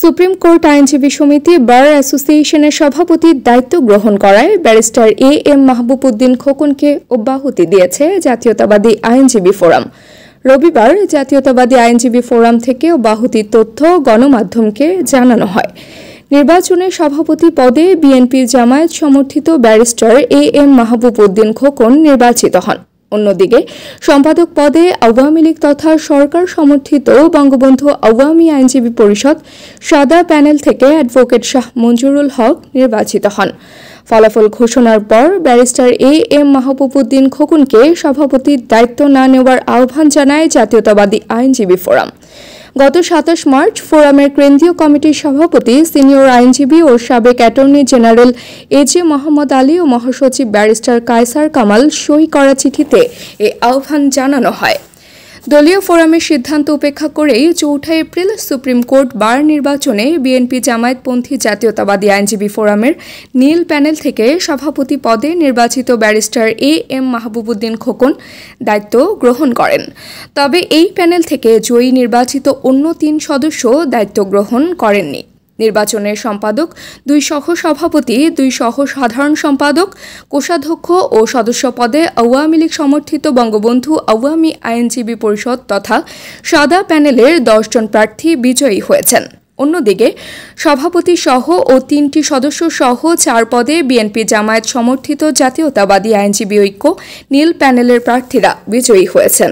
Supreme court আইনজীবী সমিতি বার অ্যাসোসিয়েশনের সভাপতির দায়িত্ব গ্রহণ করায় ব্যারিস্টার এম মাহবুব উদ্দিন খোকনকে অব্যাহতি দিয়েছে জাতীয়তাবাদী আইনজীবী ফোরাম। রবিবার জাতীয়তাবাদী আইনজীবী ফোরাম থেকে অব্যাহতির তথ্য গণমাধ্যমকে জানানো হয়। নির্বাচনে সভাপতি পদে বিএনপির জামায়াত সমর্থিত ব্যারিস্টার এম মাহবুব উদ্দিন খোকন নির্বাচিত হন। অন্যদিকে সম্পাদক পদে আওয়ামী লীগ তথা সরকার সমর্থিত বঙ্গবন্ধু আওয়ামী আইনজীবী পরিষদ সাদা প্যানেল থেকে অ্যাডভোকেট শাহ মঞ্জুরুল হক নির্বাচিত হন। ফলাফল ঘোষণার পর ব্যারিস্টার এম মাহবুব উদ্দিন খোকনকে সভাপতির দায়িত্ব না নেওয়ার আহ্বান জানায় জাতীয়তাবাদী আইনজীবী ফোরাম। গত ২৭ মার্চ ফোরামের কেন্দ্রীয় কমিটির সভাপতি সিনিয়র আইনজীবী ও সাবেক attorney general J Mohammad Ali ও মহাসচিব ব্যারিস্টার কায়সার কামাল সই করা চিঠিতে এ আহ্বান জানানো হয়। দলীয় ফোরামের সিদ্ধান্ত উপেক্ষা করেই ৪ এপ্রিল সুপ্রিম কোর্ট বার নির্বাচনে বিএনপি জামায়াতপন্থী জাতীয়তাবাদী আইনজীবী ফোরামের নীল প্যানেল থেকে সভাপতি পদে নির্বাচিত ব্যারিস্টার এম মাহবুব উদ্দিন খোকন দায়িত্ব গ্রহণ করেন। তবে এই প্যানেল থেকে জয়ী নির্বাচিত অন্য ৩ সদস্য দায়িত্ব গ্রহণ করেননি। নির্বাচনের সম্পাদক, ২ সহ-সভাপতি, ২ সহ-সাধারণ সম্পাদক, কোষাধ্যক্ষ ও সদস্য পদে আওয়ামী লীগ সমর্থিত বঙ্গবন্ধু আওয়ামী আইনজীবী পরিষদ তথা সাদা প্যানেলের ১০ জন প্রার্থী বিজয়ী হয়েছেন। অন্যদিকে সভাপতি সহ ও ৩টি সদস্য সহ ৪ পদে বিএনপি জামায়াত সমর্থিত জাতীয়তাবাদী আইনজীবী ঐক্য নীল প্যানেলের প্রার্থীরা বিজয়ী হয়েছেন।